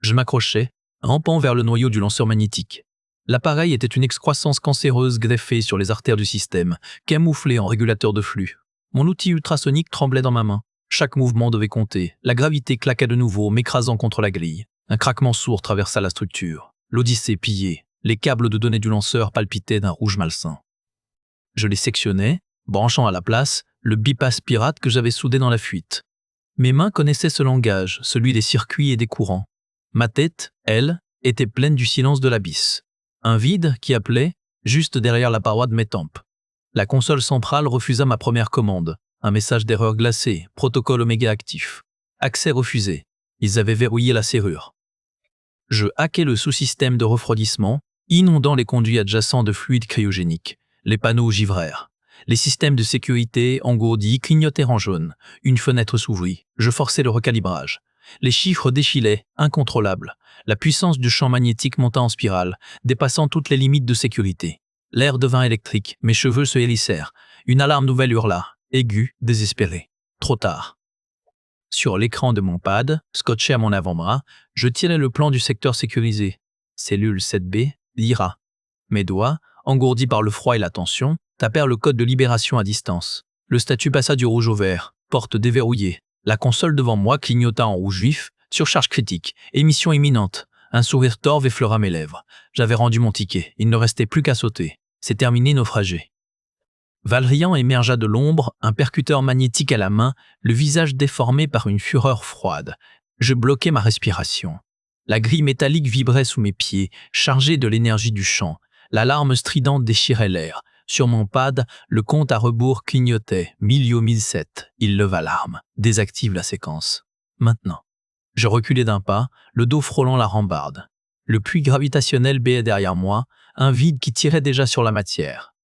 A: Je m'accrochais, rampant vers le noyau du lanceur magnétique. L'appareil était une excroissance cancéreuse greffée sur les artères du système, camouflée en régulateur de flux. Mon outil ultrasonique tremblait dans ma main. Chaque mouvement devait compter. La gravité claqua de nouveau, m'écrasant contre la grille. Un craquement sourd traversa la structure. L'Odyssée pillée. Les câbles de données du lanceur palpitaient d'un rouge malsain. Je les sectionnais, branchant à la place le bypass pirate que j'avais soudé dans la fuite. Mes mains connaissaient ce langage, celui des circuits et des courants. Ma tête, elle, était pleine du silence de l'abysse. Un vide qui appelait, juste derrière la paroi de mes tempes. La console centrale refusa ma première commande. Un message d'erreur glacé, protocole Oméga actif. Accès refusé. Ils avaient verrouillé la serrure. Je hackais le sous-système de refroidissement, inondant les conduits adjacents de fluide cryogénique. Les panneaux givrèrent. Les systèmes de sécurité, engourdis, clignotèrent en jaune. Une fenêtre s'ouvrit. Je forçai le recalibrage. Les chiffres défilaient, incontrôlables. La puissance du champ magnétique monta en spirale, dépassant toutes les limites de sécurité. L'air devint électrique, mes cheveux se hérissèrent. Une alarme nouvelle hurla, aiguë, désespérée. Trop tard. Sur l'écran de mon pad, scotché à mon avant-bras, je tirais le plan du secteur sécurisé. Cellule 7B, Lyra. Mes doigts, engourdis par le froid et la tension, tapèrent le code de libération à distance. Le statut passa du rouge au vert, porte déverrouillée. La console devant moi clignota en rouge vif, surcharge critique, émission imminente. Un sourire torve effleura mes lèvres. J'avais rendu mon ticket, il ne restait plus qu'à sauter. C'est terminé, naufragé. Valrian émergea de l'ombre, un percuteur magnétique à la main, le visage déformé par une fureur froide. Je bloquai ma respiration. La grille métallique vibrait sous mes pieds, chargée de l'énergie du champ. L'alarme stridente déchirait l'air. Sur mon pad, le compte à rebours clignotait. 1007. Il leva l'arme. Désactive la séquence. Maintenant. Je reculai d'un pas, le dos frôlant la rambarde. Le puits gravitationnel béait derrière moi, un vide qui tirait déjà sur la matière.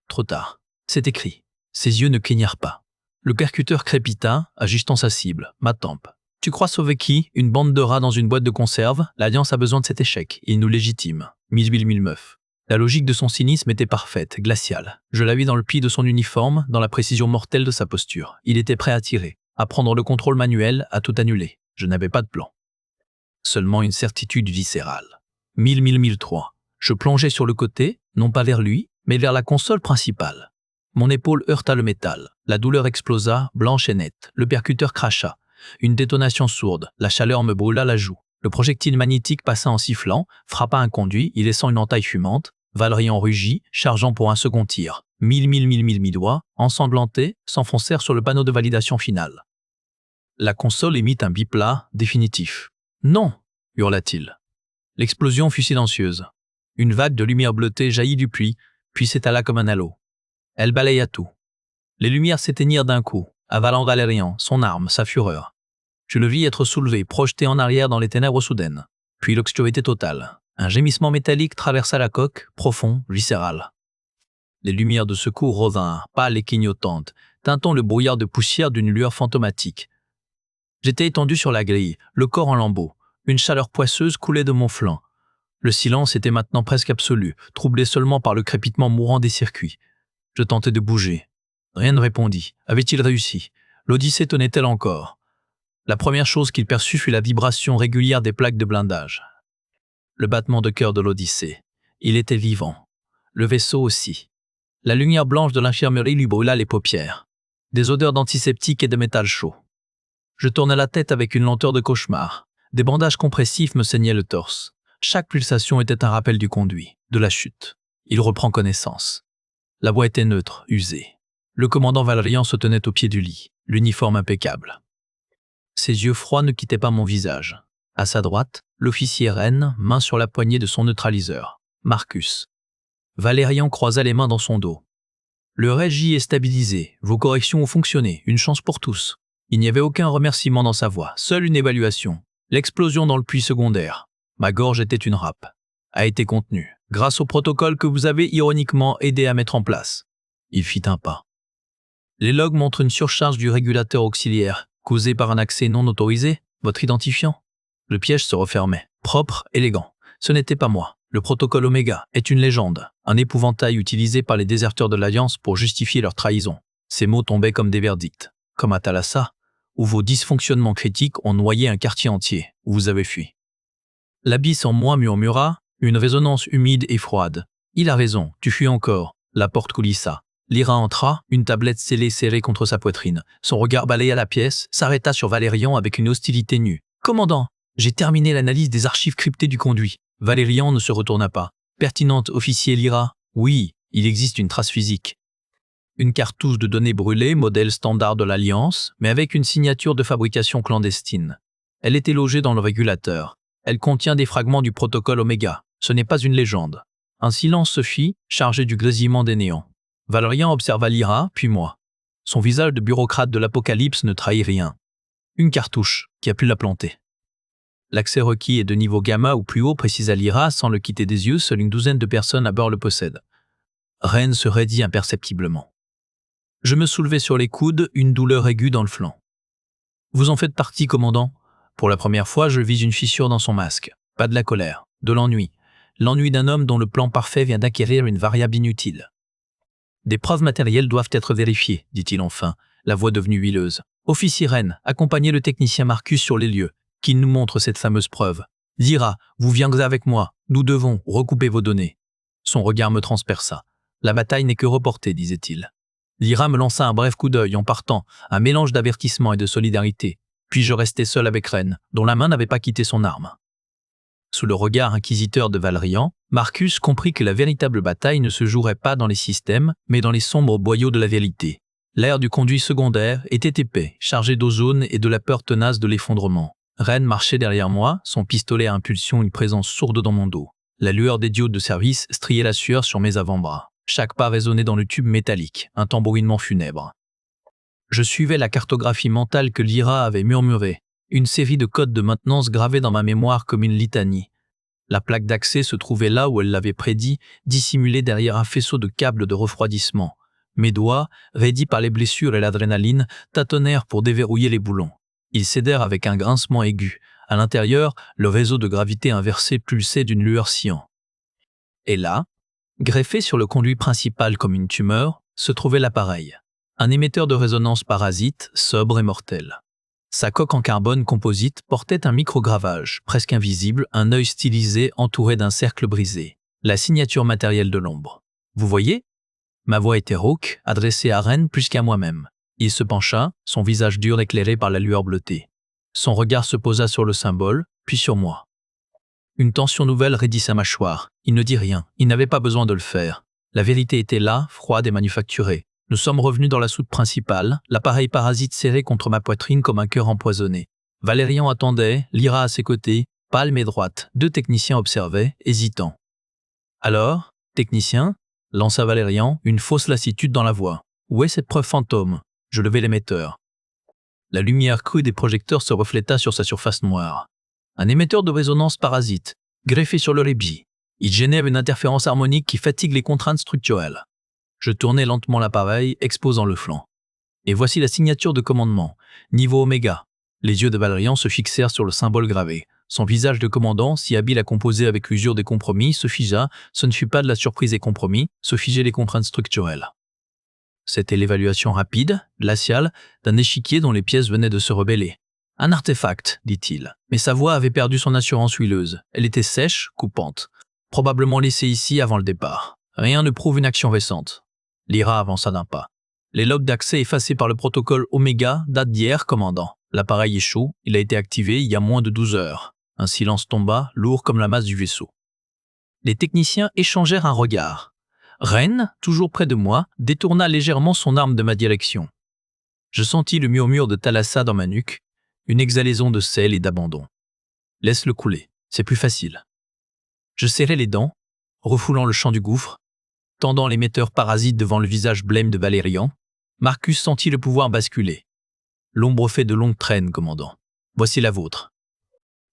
A: Trop tard. C'est écrit. Ses yeux ne clignèrent pas. Le percuteur crépita, ajustant sa cible, ma tempe. Tu crois sauver qui? Une bande de rats dans une boîte de conserve? L'Alliance a besoin de cet échec. Il nous légitime. 1009. La logique de son cynisme était parfaite, glaciale. Je la vis dans le pli de son uniforme, dans la précision mortelle de sa posture. Il était prêt à tirer, à prendre le contrôle manuel, à tout annuler. Je n'avais pas de plan. Seulement une certitude viscérale. 1003. Je plongeais sur le côté, non pas vers lui, mais vers la console principale. Mon épaule heurta le métal. La douleur explosa, blanche et nette. Le percuteur cracha. Une détonation sourde. La chaleur me brûla la joue. Le projectile magnétique passa en sifflant, frappa un conduit, y laissant une entaille fumante. Valrian rugit, chargeant pour un second tir. 1000 doigts, ensanglantés, s'enfoncèrent sur le panneau de validation finale. La console émit un bip plat, définitif. « Non !» hurla-t-il. L'explosion fut silencieuse. Une vague de lumière bleutée jaillit du puits, puis s'étala comme un halo. Elle balaya tout. Les lumières s'éteignirent d'un coup, avalant Valérian, son arme, sa fureur. Je le vis être soulevé, projeté en arrière dans les ténèbres soudaines. Puis l'obscurité totale. Un gémissement métallique traversa la coque, profond, viscéral. Les lumières de secours revinrent, pâles et clignotantes, teintant le brouillard de poussière d'une lueur fantomatique. J'étais étendu sur la grille, le corps en lambeaux. Une chaleur poisseuse coulait de mon flanc. Le silence était maintenant presque absolu, troublé seulement par le crépitement mourant des circuits. Je tentais de bouger. Rien ne répondit. Avait-il réussi? L'Odyssée tenait-elle encore? La première chose qu'il perçut fut la vibration régulière des plaques de blindage. Le battement de cœur de l'Odyssée. Il était vivant. Le vaisseau aussi. La lumière blanche de l'infirmerie lui brûla les paupières. Des odeurs d'antiseptique et de métal chaud. Je tournai la tête avec une lenteur de cauchemar. Des bandages compressifs me saignaient le torse. Chaque pulsation était un rappel du conduit, de la chute. Il reprend connaissance. La voix était neutre, usée. Le commandant Valérian se tenait au pied du lit, l'uniforme impeccable. Ses yeux froids ne quittaient pas mon visage. À sa droite, l'officier Rennes, main sur la poignée de son neutraliseur. Marcus. Valérian croisa les mains dans son dos. Le régie est stabilisé, vos corrections ont fonctionné, une chance pour tous. Il n'y avait aucun remerciement dans sa voix, seule une évaluation. L'explosion dans le puits secondaire. Ma gorge était une râpe. A été contenue, grâce au protocole que vous avez ironiquement aidé à mettre en place. Il fit un pas. Les logs montrent une surcharge du régulateur auxiliaire, causée par un accès non autorisé, votre identifiant. Le piège se refermait, propre, élégant. Ce n'était pas moi. Le protocole Oméga est une légende, un épouvantail utilisé par les déserteurs de l'Alliance pour justifier leur trahison. Ces mots tombaient comme des verdicts, comme à Thalassa, où vos dysfonctionnements critiques ont noyé un quartier entier, où vous avez fui. L'abysse en moi murmura, une résonance humide et froide. Il a raison, tu fuis encore. La porte coulissa. Lyra entra, une tablette scellée serrée contre sa poitrine. Son regard balaya la pièce, s'arrêta sur Valérian avec une hostilité nue. « Commandant, j'ai terminé l'analyse des archives cryptées du conduit. » Valérian ne se retourna pas. « Pertinente, officier Lyra. Oui, il existe une trace physique. » Une cartouche de données brûlées, modèle standard de l'Alliance, mais avec une signature de fabrication clandestine. Elle était logée dans le régulateur. Elle contient des fragments du protocole Oméga. Ce n'est pas une légende. Un silence se fit, chargé du grésillement des néons. Valérian observa Lyra, puis moi. Son visage de bureaucrate de l'Apocalypse ne trahit rien. Une cartouche, qui a pu la planter. L'accès requis est de niveau gamma ou plus haut, précisa Lyra, sans le quitter des yeux, seule une douzaine de personnes à bord le possèdent. Rennes se raidit imperceptiblement. Je me soulevai sur les coudes, une douleur aiguë dans le flanc. Vous en faites partie, commandant. Pour la première fois, je vise une fissure dans son masque. Pas de la colère, de l'ennui. L'ennui d'un homme dont le plan parfait vient d'acquérir une variable inutile. Des preuves matérielles doivent être vérifiées, dit-il enfin, la voix devenue huileuse. Officier Rennes, accompagnez le technicien Marcus sur les lieux, qu'il nous montre cette fameuse preuve. Lyra, vous viendrez avec moi, nous devons recouper vos données. Son regard me transperça. La bataille n'est que reportée, disait-il. Lyra me lança un bref coup d'œil en partant, un mélange d'avertissement et de solidarité. Puis je restai seul avec Rennes, dont la main n'avait pas quitté son arme. Sous le regard inquisiteur de Valérian, Marcus comprit que la véritable bataille ne se jouerait pas dans les systèmes, mais dans les sombres boyaux de la vérité. L'air du conduit secondaire était épais, chargé d'ozone et de la peur tenace de l'effondrement. Rennes marchait derrière moi, son pistolet à impulsion, une présence sourde dans mon dos. La lueur des diodes de service striait la sueur sur mes avant-bras. Chaque pas résonnait dans le tube métallique, un tambourinement funèbre. Je suivais la cartographie mentale que Lyra avait murmurée, une série de codes de maintenance gravés dans ma mémoire comme une litanie. La plaque d'accès se trouvait là où elle l'avait prédit, dissimulée derrière un faisceau de câbles de refroidissement. Mes doigts, raidis par les blessures et l'adrénaline, tâtonnèrent pour déverrouiller les boulons. Ils cédèrent avec un grincement aigu. À l'intérieur, le réseau de gravité inversé pulsait d'une lueur cyan. Et là, greffé sur le conduit principal comme une tumeur, se trouvait l'appareil. Un émetteur de résonance parasite, sobre et mortel. Sa coque en carbone composite portait un microgravage, presque invisible, un œil stylisé entouré d'un cercle brisé. La signature matérielle de l'ombre. Vous voyez ? Ma voix était rauque, adressée à Rennes plus qu'à moi-même. Il se pencha, son visage dur éclairé par la lueur bleutée. Son regard se posa sur le symbole, puis sur moi. Une tension nouvelle raidit sa mâchoire. Il ne dit rien, il n'avait pas besoin de le faire. La vérité était là, froide et manufacturée. Nous sommes revenus dans la soute principale, l'appareil parasite serré contre ma poitrine comme un cœur empoisonné. Valérian attendait, Lyra à ses côtés, pâle mais droite. 2 techniciens observaient, hésitants. Alors, technicien, lança Valérian, une fausse lassitude dans la voix. Où est cette preuve fantôme ? Je levai l'émetteur. La lumière crue des projecteurs se refléta sur sa surface noire. Un émetteur de résonance parasite, greffé sur le rébis. Il génère une interférence harmonique qui fatigue les contraintes structurelles. Je tournai lentement l'appareil, exposant le flanc. Et voici la signature de commandement. Niveau Oméga. Les yeux de Valérian se fixèrent sur le symbole gravé. Son visage de commandant, si habile à composer avec l'usure des compromis, se figea. Ce ne fut pas de la surprise des compromis, se figeaient les contraintes structurelles. C'était l'évaluation rapide, glaciale, d'un échiquier dont les pièces venaient de se rebeller. Un artefact, dit-il. Mais sa voix avait perdu son assurance huileuse. Elle était sèche, coupante. Probablement laissée ici avant le départ. Rien ne prouve une action récente. Lyra avança d'un pas. Les logs d'accès effacés par le protocole Oméga datent d'hier, commandant. L'appareil est chaud, il a été activé il y a moins de 12 heures. Un silence tomba, lourd comme la masse du vaisseau. Les techniciens échangèrent un regard. Ren, toujours près de moi, détourna légèrement son arme de ma direction. Je sentis le murmure de Thalassa dans ma nuque, une exhalaison de sel et d'abandon. Laisse-le couler, c'est plus facile. Je serrai les dents, refoulant le champ du gouffre, tendant l'émetteur parasite devant le visage blême de Valérian. Marcus sentit le pouvoir basculer. L'ombre fait de longues traînes, commandant. Voici la vôtre.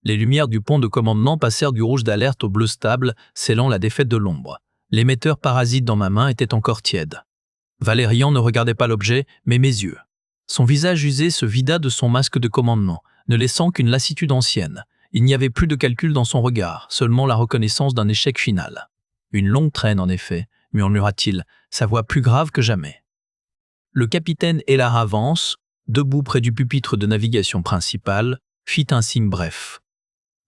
A: Les lumières du pont de commandement passèrent du rouge d'alerte au bleu stable, scellant la défaite de l'ombre. L'émetteur parasite dans ma main était encore tiède. Valérian ne regardait pas l'objet, mais mes yeux. Son visage usé se vida de son masque de commandement, ne laissant qu'une lassitude ancienne. Il n'y avait plus de calcul dans son regard, seulement la reconnaissance d'un échec final. Une longue traîne, en effet, murmura-t-il, sa voix plus grave que jamais. Le capitaine Ellar Avance, debout près du pupitre de navigation principal, fit un signe bref.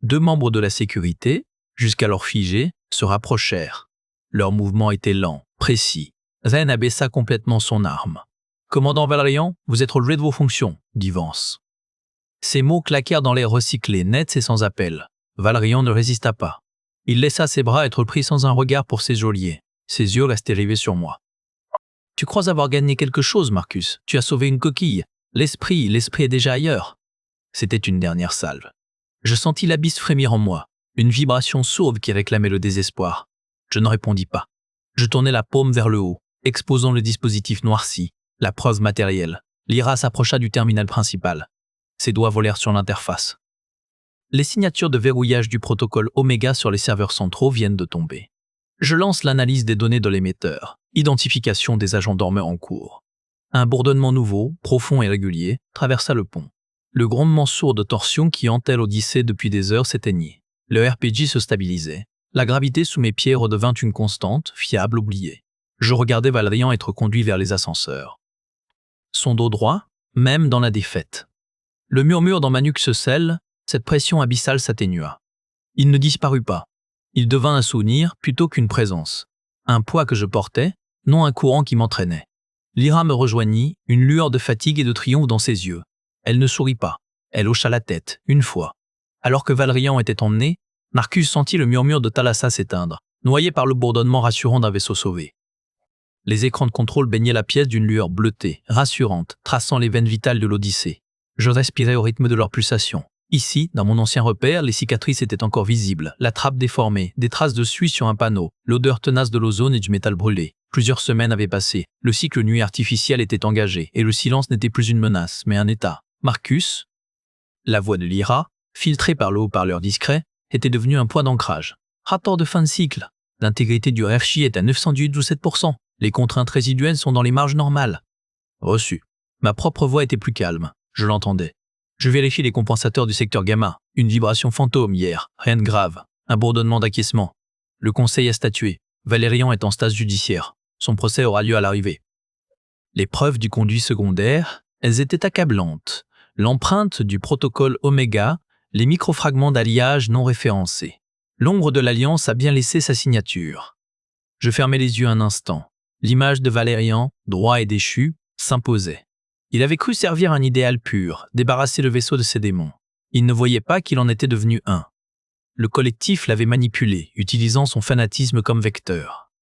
A: Deux membres de la sécurité, jusqu'alors figés, se rapprochèrent. Leur mouvement était lent, précis. Ren abaissa complètement son arme. « Commandant Valérian, vous êtes relevé de vos fonctions », dit Vance. Ces mots claquèrent dans l'air recyclé, nets et sans appel. Valérian ne résista pas. Il laissa ses bras être pris sans un regard pour ses geôliers. Ses yeux restaient rivés sur moi. « Tu crois avoir gagné quelque chose, Marcus. Tu as sauvé une coquille. L'esprit est déjà ailleurs. » C'était une dernière salve. Je sentis l'abysse frémir en moi, une vibration sourde qui réclamait le désespoir. Je ne répondis pas. Je tournai la paume vers le haut, exposant le dispositif noirci, la preuve matérielle. Lyra s'approcha du terminal principal. Ses doigts volèrent sur l'interface. Les signatures de verrouillage du protocole Oméga sur les serveurs centraux viennent de tomber. Je lance l'analyse des données de l'émetteur, identification des agents dormeurs en cours. Un bourdonnement nouveau, profond et régulier, traversa le pont. Le grondement sourd de torsion qui hantait l'Odyssée depuis des heures s'éteignit. Le RPG se stabilisait. La gravité sous mes pieds redevint une constante, fiable, oubliée. Je regardais Valérian être conduit vers les ascenseurs. Son dos droit, même dans la défaite. Le murmure dans ma nuque se scelle, cette pression abyssale s'atténua. Il ne disparut pas. Il devint un souvenir plutôt qu'une présence. Un poids que je portais, non un courant qui m'entraînait. Lyra me rejoignit, une lueur de fatigue et de triomphe dans ses yeux. Elle ne sourit pas. Elle hocha la tête, une fois. Alors que Valérian était emmené, Marcus sentit le murmure de Thalassa s'éteindre, noyé par le bourdonnement rassurant d'un vaisseau sauvé. Les écrans de contrôle baignaient la pièce d'une lueur bleutée, rassurante, traçant les veines vitales de l'Odyssée. Je respirais au rythme de leurs pulsations. Ici, dans mon ancien repère, les cicatrices étaient encore visibles, la trappe déformée, des traces de suie sur un panneau, l'odeur tenace de l'ozone et du métal brûlé. Plusieurs semaines avaient passé, le cycle nuit artificiel était engagé, et le silence n'était plus une menace, mais un état. Marcus, la voix de Lyra, filtrée par le haut-parleur discret, était devenue un point d'ancrage. Rapport de fin de cycle. L'intégrité du RFI est à 912,7%. Les contraintes résiduelles sont dans les marges normales. Reçu. Ma propre voix était plus calme. Je l'entendais. Je vérifie les compensateurs du secteur gamma. Une vibration fantôme hier. Rien de grave. Un bourdonnement d'acquiescement. Le conseil a statué. Valérian est en stase judiciaire. Son procès aura lieu à l'arrivée. Les preuves du conduit secondaire, elles étaient accablantes. L'empreinte du protocole Oméga, les microfragments d'alliage non référencés. L'ombre de l'Alliance a bien laissé sa signature. Je fermai les yeux un instant. L'image de Valérian, droit et déchu, s'imposait. Il avait cru servir un idéal pur, débarrasser le vaisseau de ses démons. Il ne voyait pas qu'il en était devenu un. Le collectif l'avait manipulé, utilisant son fanatisme comme vecteur.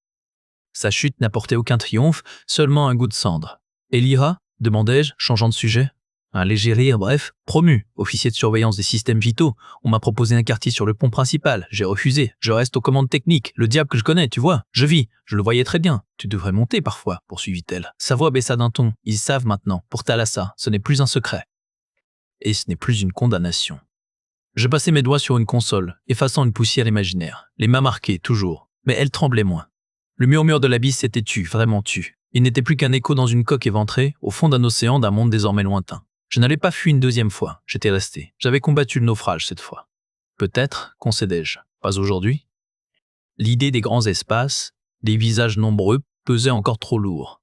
A: Sa chute n'apportait aucun triomphe, seulement un goût de cendre. « Et Lyra » demandai-je, changeant de sujet. Un léger rire, bref, promu, officier de surveillance des systèmes vitaux. On m'a proposé un quartier sur le pont principal. J'ai refusé. Je reste aux commandes techniques. Le diable que je connais, tu vois. Je vis. Je le voyais très bien. Tu devrais monter parfois, poursuivit-elle. Sa voix baissa d'un ton. Ils savent maintenant. Pour Thalassa, ce n'est plus un secret. et ce n'est plus une condamnation. Je passais mes doigts sur une console, effaçant une poussière imaginaire, les mains marquées, toujours, mais elles tremblaient moins. Le murmure de l'abysse s'était tu, vraiment tu. Il n'était plus qu'un écho dans une coque éventrée, au fond d'un océan d'un monde désormais lointain. Je n'allais pas fuir une deuxième fois, j'étais resté. J'avais combattu le naufrage cette fois. Peut-être, concédai-je, pas aujourd'hui. L'idée des grands espaces, des visages nombreux, pesait encore trop lourd.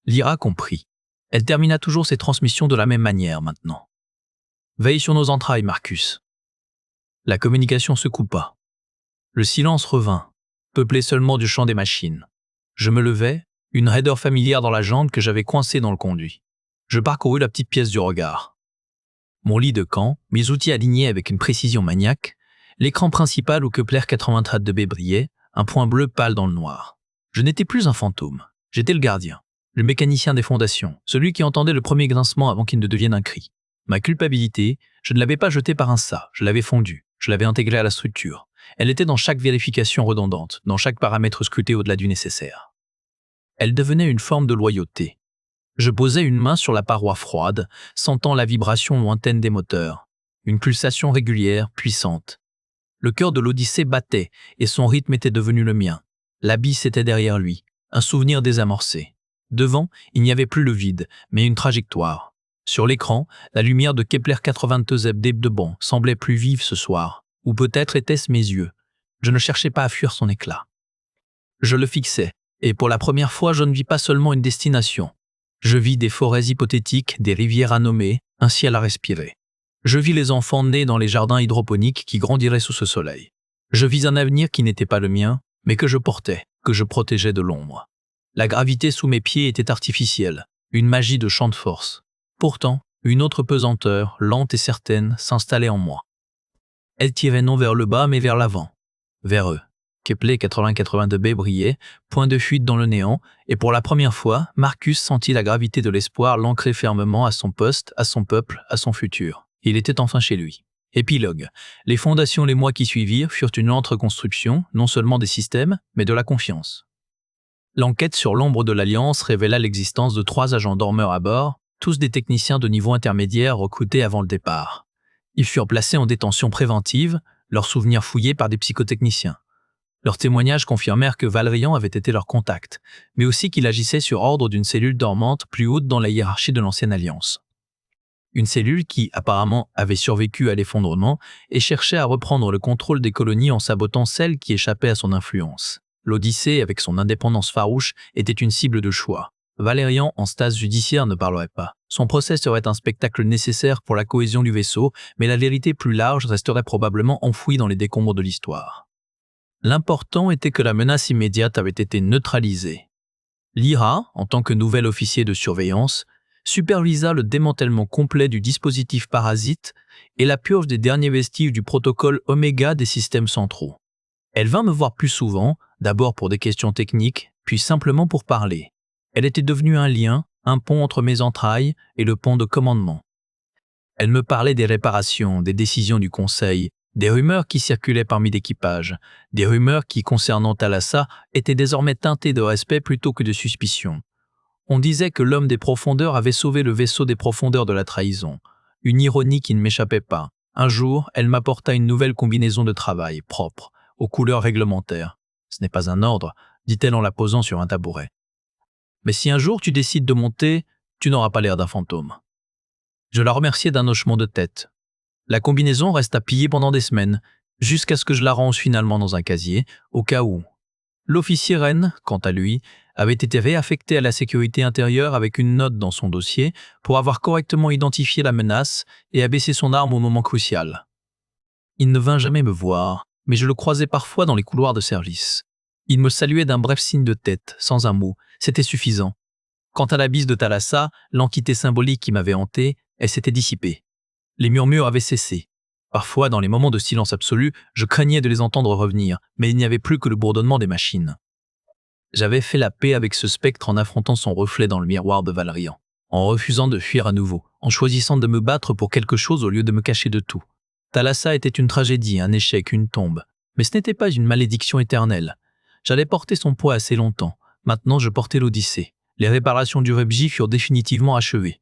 A: Lyra comprit. Elle termina toujours ses transmissions de la même manière maintenant. Veille sur nos entrailles, Marcus. La communication se coupa. Le silence revint, peuplé seulement du chant des machines. Je me levai, une raideur familière dans la jambe que j'avais coincée dans le conduit. Je parcourus la petite pièce du regard. Mon lit de camp, mes outils alignés avec une précision maniaque, l'écran principal où Kepler 80-2b brillait, un point bleu pâle dans le noir. Je n'étais plus un fantôme, j'étais le gardien, le mécanicien des fondations, celui qui entendait le premier grincement avant qu'il ne devienne un cri. Ma culpabilité, je ne l'avais pas jetée par un sas, je l'avais fondue, je l'avais intégrée à la structure. Elle était dans chaque vérification redondante, dans chaque paramètre scruté au-delà du nécessaire. Elle devenait une forme de loyauté. Je posais une main sur la paroi froide, sentant la vibration lointaine des moteurs. Une pulsation régulière, puissante. Le cœur de l'Odyssée battait, et son rythme était devenu le mien. L'abysse était derrière lui, un souvenir désamorcé. Devant, il n'y avait plus le vide, mais une trajectoire. Sur l'écran, la lumière de Kepler 82 Zebdebon semblait plus vive ce soir. Ou peut-être étaient-ce mes yeux. Je ne cherchais pas à fuir son éclat. Je le fixais, et pour la première fois, je ne vis pas seulement une destination. Je vis des forêts hypothétiques, des rivières à nommer, un ciel à respirer. Je vis les enfants nés dans les jardins hydroponiques qui grandiraient sous ce soleil. Je vis un avenir qui n'était pas le mien, mais que je portais, que je protégeais de l'ombre. La gravité sous mes pieds était artificielle, une magie de champ de force. Pourtant, une autre pesanteur, lente et certaine, s'installait en moi. Elle tirait non vers le bas, mais vers l'avant, vers eux. Kepler 80-82b brillait, point de fuite dans le néant, et pour la première fois, Marcus sentit la gravité de l'espoir l'ancrer fermement à son poste, à son peuple, à son futur. Il était enfin chez lui. Épilogue. Les fondations les mois qui suivirent furent une lente reconstruction, non seulement des systèmes, mais de la confiance. L'enquête sur l'ombre de l'Alliance révéla l'existence de 3 agents dormeurs à bord, tous des techniciens de niveau intermédiaire recrutés avant le départ. Ils furent placés en détention préventive, leurs souvenirs fouillés par des psychotechniciens. Leurs témoignages confirmèrent que Valérian avait été leur contact, mais aussi qu'il agissait sur ordre d'une cellule dormante plus haute dans la hiérarchie de l'ancienne Alliance. Une cellule qui, apparemment, avait survécu à l'effondrement et cherchait à reprendre le contrôle des colonies en sabotant celles qui échappaient à son influence. L'Odyssée, avec son indépendance farouche, était une cible de choix. Valérian, en stase judiciaire, ne parlerait pas. Son procès serait un spectacle nécessaire pour la cohésion du vaisseau, mais la vérité plus large resterait probablement enfouie dans les décombres de l'histoire. L'important était que la menace immédiate avait été neutralisée. Lyra, en tant que nouvel officier de surveillance, supervisa le démantèlement complet du dispositif parasite et la purge des derniers vestiges du protocole Oméga des systèmes centraux. Elle vint me voir plus souvent, d'abord pour des questions techniques, puis simplement pour parler. Elle était devenue un lien, un pont entre mes entrailles et le pont de commandement. Elle me parlait des réparations, des décisions du Conseil, des rumeurs qui circulaient parmi l'équipage, des rumeurs qui, concernant Thalassa, étaient désormais teintées de respect plutôt que de suspicion. On disait que l'homme des profondeurs avait sauvé le vaisseau des profondeurs de la trahison. Une ironie qui ne m'échappait pas. Un jour, elle m'apporta une nouvelle combinaison de travail, propre, aux couleurs réglementaires. « Ce n'est pas un ordre », dit-elle en la posant sur un tabouret. « Mais si un jour tu décides de monter, tu n'auras pas l'air d'un fantôme. » Je la remerciai d'un hochement de tête. La combinaison resta pillée pendant des semaines, jusqu'à ce que je la range finalement dans un casier, au cas où. L'officier Rennes, quant à lui, avait été réaffecté à la sécurité intérieure avec une note dans son dossier pour avoir correctement identifié la menace et abaissé son arme au moment crucial. Il ne vint jamais me voir, mais je le croisais parfois dans les couloirs de service. Il me saluait d'un bref signe de tête, sans un mot, c'était suffisant. Quant à l'abysse de Thalassa, l'entité symbolique qui m'avait hanté, elle s'était dissipée. Les murmures avaient cessé. Parfois, dans les moments de silence absolu, je craignais de les entendre revenir, mais il n'y avait plus que le bourdonnement des machines. J'avais fait la paix avec ce spectre en affrontant son reflet dans le miroir de Valérian, en refusant de fuir à nouveau, en choisissant de me battre pour quelque chose au lieu de me cacher de tout. Thalassa était une tragédie, un échec, une tombe, mais ce n'était pas une malédiction éternelle. J'allais porter son poids assez longtemps. Maintenant, je portais l'Odyssée. Les réparations du Rebji furent définitivement achevées.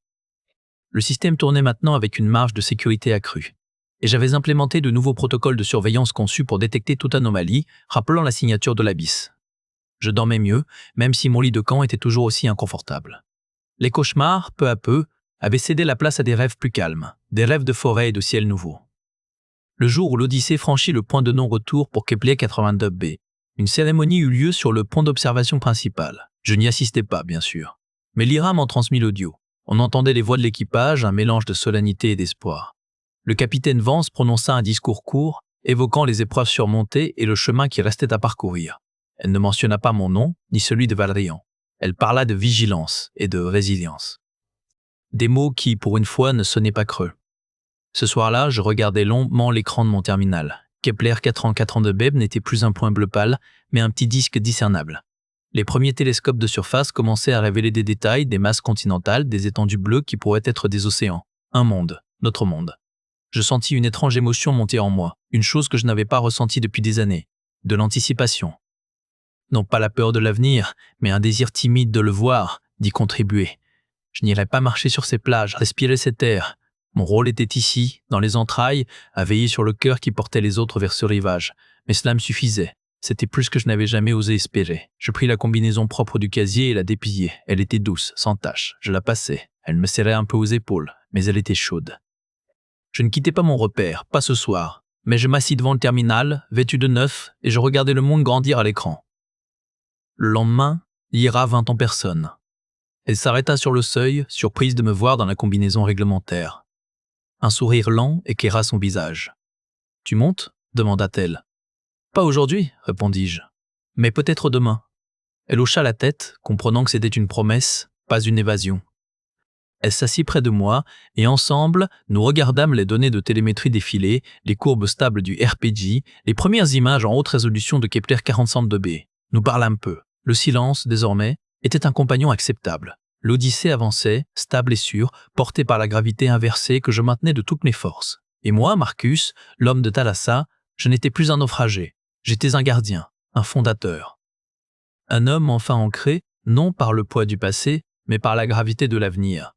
A: Le système tournait maintenant avec une marge de sécurité accrue. Et j'avais implémenté de nouveaux protocoles de surveillance conçus pour détecter toute anomalie, rappelant la signature de l'Abyss. Je dormais mieux, même si mon lit de camp était toujours aussi inconfortable. Les cauchemars, peu à peu, avaient cédé la place à des rêves plus calmes, des rêves de forêt et de ciel nouveau. Le jour où l'Odyssée franchit le point de non-retour pour Kepler 82b, une cérémonie eut lieu sur le pont d'observation principal. Je n'y assistais pas, bien sûr. Mais l'IRA m'en transmit l'audio. On entendait les voix de l'équipage, un mélange de solennité et d'espoir. Le capitaine Vance prononça un discours court, évoquant les épreuves surmontées et le chemin qui restait à parcourir. Elle ne mentionna pas mon nom, ni celui de Valérian. Elle parla de vigilance et de résilience. Des mots qui, pour une fois, ne sonnaient pas creux. Ce soir-là, je regardais longuement l'écran de mon terminal. Kepler 432b n'était plus un point bleu pâle, mais un petit disque discernable. Les premiers télescopes de surface commençaient à révéler des détails, des masses continentales, des étendues bleues qui pourraient être des océans. Un monde, notre monde. Je sentis une étrange émotion monter en moi, une chose que je n'avais pas ressentie depuis des années, de l'anticipation. Non pas la peur de l'avenir, mais un désir timide de le voir, d'y contribuer. Je n'irais pas marcher sur ces plages, respirer cet air. Mon rôle était ici, dans les entrailles, à veiller sur le cœur qui portait les autres vers ce rivage. Mais cela me suffisait. C'était plus que je n'avais jamais osé espérer. Je pris la combinaison propre du casier et la dépillai. Elle était douce, sans tache. Je la passai. Elle me serrait un peu aux épaules, mais elle était chaude. Je ne quittais pas mon repère, pas ce soir. Mais je m'assis devant le terminal, vêtu de neuf, et je regardais le monde grandir à l'écran. Le lendemain, l'IRA vint en personne. Elle s'arrêta sur le seuil, surprise de me voir dans la combinaison réglementaire. Un sourire lent éclaira son visage. « Tu montes » demanda-t-elle. « Pas aujourd'hui » répondis-je. « Mais peut-être demain. » Elle hocha la tête, comprenant que c'était une promesse, pas une évasion. Elle s'assit près de moi, et ensemble, nous regardâmes les données de télémétrie défiler, les courbes stables du RPG, les premières images en haute résolution de Kepler 42b. Nous parlâmes peu. Le silence, désormais, était un compagnon acceptable. L'Odyssée avançait, stable et sûre, portée par la gravité inversée que je maintenais de toutes mes forces. Et moi, Marcus, l'homme de Thalassa, je n'étais plus un naufragé. J'étais un gardien, un fondateur. Un homme enfin ancré, non par le poids du passé, mais par la gravité de l'avenir.